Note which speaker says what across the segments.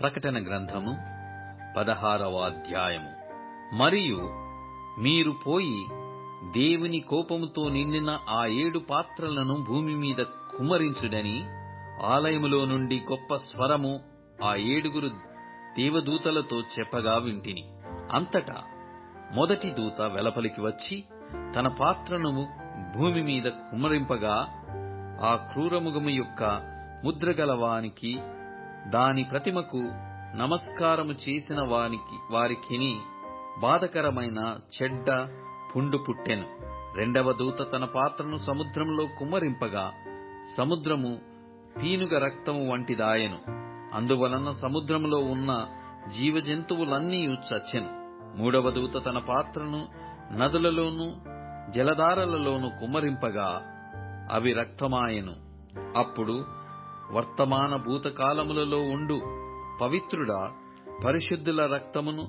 Speaker 1: ప్రకటన గ్రంథము 16వ అధ్యాయము. మరియు మీరు పోయి దేవుని కోపముతో నిండిన ఆ 7 పాత్రలను భూమి మీద కుమ్మరించుడని ఆలయములో నుండి గొప్ప స్వరము ఆ 7 దేవదూతలతో చెప్పగా వింటిని. అంతటా మొదటి దూత వెలుపలికి వచ్చి తన పాత్రను భూమి మీద కుమ్మరింపగా ఆ క్రూరమృగము యొక్క ముద్రగలవానికి దాని ప్రతిమకు నమస్కారము చేసిన వారికిని బాధకరమైన చెడ్డ పుండు పుట్టెను. రెండవ దూత తన పాత్రను సముద్రంలో కుమ్మరింపగా సముద్రము పీనుగ రక్తము వంటిదాయెను. అందువలన సముద్రములో ఉన్న జీవజంతువులన్నీ చచ్చెను. మూడవ దూత తన పాత్రను నదులలోను జలధారలలోను కుమ్మరింపగా అవి రక్తమాయెను. అప్పుడు వర్తమాన భూతకాలములలో ఉండు పవిత్రుడా, పరిశుద్ధుల రక్తమును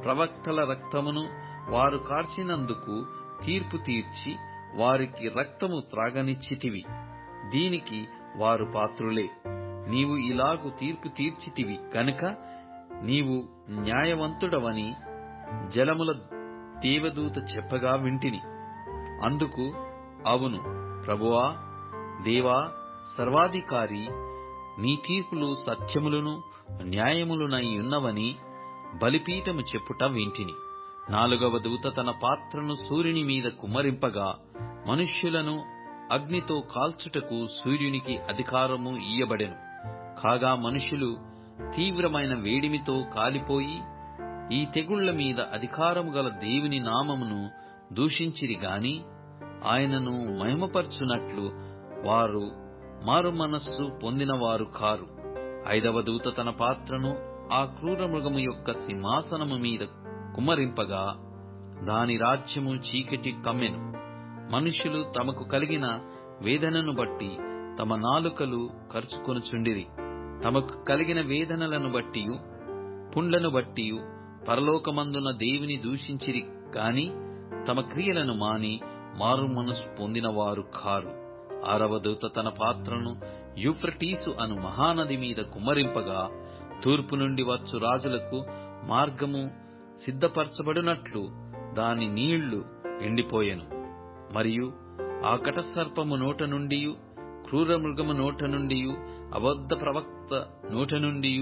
Speaker 1: ప్రవక్తల రక్తమును వారు కార్చినందుకు తీర్పు తీర్చి వారికి రక్తము త్రాగనిచ్చితివి. దీనికి వారు పాత్రులే. నీవు ఇలాగు తీర్పు తీర్చితివి కనుక నీవు న్యాయవంతుడవని జలముల దేవదూత చెప్పగా వింటిని. అందుకు అవును ప్రభువా, దేవా, సర్వాధికారి, నీ తీర్పులు సత్యములను న్యాయములునై ఉన్నవని బలిపీఠము చెప్పుట వింటిని. నాలుగవ దూత తన పాత్రను సూర్యుని మీద కుమ్మరింపగా మనుష్యులను అగ్నితో కాల్చుటకు సూర్యునికి అధికారము ఇయ్యబడెను. కాగా మనుషులు తీవ్రమైన వేడిమితో కాలిపోయి ఈ తెగుళ్ల మీద అధికారము గల దేవుని నామమును దూషించిరి గాని ఆయనను మహిమపరచునట్లు వారు మారు మనస్సు పొందినవారు కారు. ఐదవ దూత తన పాత్రను ఆ క్రూర మృగము యొక్క సింహాసనము మీద కుమ్మరింపగా దాని రాజ్యము చీకటి కమ్మెను. మనుష్యులు తమకు కలిగిన వేదనను బట్టి తమ నాలుకలు కరుచుకొనుచుండిరి. తమకు కలిగిన వేదనలను బట్టియు పుండ్లను బట్టియు పరలోకమందున దేవుని దూషించిరి కాని తమ క్రియలను మాని మారు మనసు పొందినవారు కారు. ఆరవ దూత తన పాత్రను యూఫ్రటీసు అను మహానది మీద కుమ్మరింపగా తూర్పు నుండి వచ్చు రాజులకు మార్గము సిద్ధపరచబడినట్లు దాని నీళ్లు ఎండిపోయెను. మరియు ఆ ఘటసర్పము నోట నుండి, క్రూర మృగము నోట నుండి, అబద్ధ ప్రవక్త నోట నుండి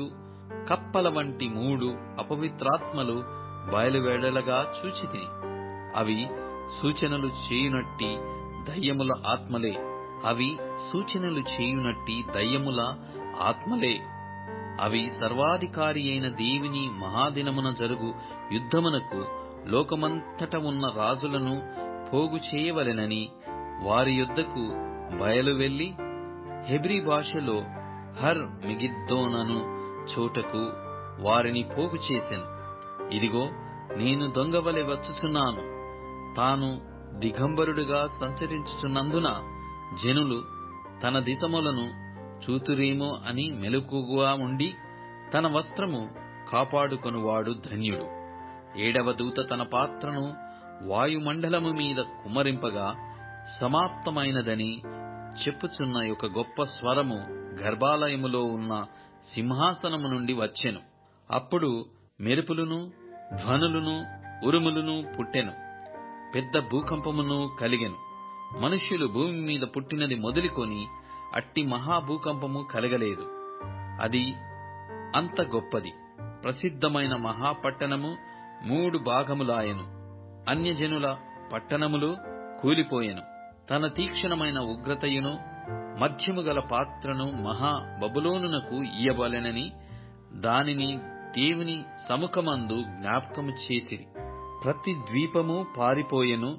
Speaker 1: కప్పల వంటి 3 అపవిత్రాత్మలు బయలువెడలగా చూచితిని. అవి సూచనలు చేయునట్టి దయ్యముల ఆత్మలే. అవి సర్వాధికారి అయిన దేవుని మహాదినమున జరుగు యుద్ధమునకు లోకమంతట ఉన్న రాజులను పోగు చేయవలెనని వారి యుద్ధకు బయలువెళ్లి హెబ్రీ భాషలో హర్ మిగిద్దోనను చోటకు వారిని పోగు చేసెను. ఇదిగో, నేను దొంగవలె వచ్చుచున్నాను. తాను దిగంబరుడుగా సంచరించుచున్నందున జనులు తన దిశములను చూతురేమో అని మెలకుగా ఉండి తన వస్త్రము కాపాడుకొనువాడు ధన్యుడు. ఏడవ దూత తన పాత్రను వాయుమండలము మీద కుమ్మరింపగా సమాప్తమైనదని చెప్పుచున్న ఒక గొప్ప స్వరము గర్భాలయములో ఉన్న సింహాసనము నుండి వచ్చెను. అప్పుడు మెరుపులును ధ్వనులును ఉరుములును పుట్టెను. పెద్ద భూకంపమును కలిగెను. మనుష్యులు భూమి మీద పుట్టినది మొదలుకొని అట్టి మహాభూకంపము కలగలేదు. అది అంత గొప్పది. ప్రసిద్ధమైన మహాపట్టణము 3 భాగములాయెను. అన్యజనుల పట్టణములు కూలిపోయెను. తన తీక్షణమైన ఉగ్రతయును మధ్యము గల పాత్రను మహా బబులోనునకు ఇయ్యబలెనని దానిని దేవుని సముఖమందు జ్ఞాపకము చేసిరి. ప్రతి ద్వీపము పారిపోయెను,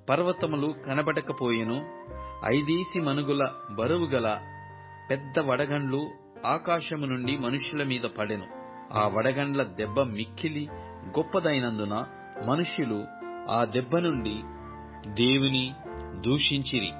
Speaker 1: పర్వతములు కనబడకపోయెను. 5 మనుగుల బరువుగల పెద్ద వడగండ్లు ఆకాశము నుండి మనుష్యుల మీద పడెను. ఆ వడగండ్ల దెబ్బ మిక్కిలి గొప్పదైనందున మనుష్యులు ఆ దెబ్బ నుండి దేవుని దూషించిరి.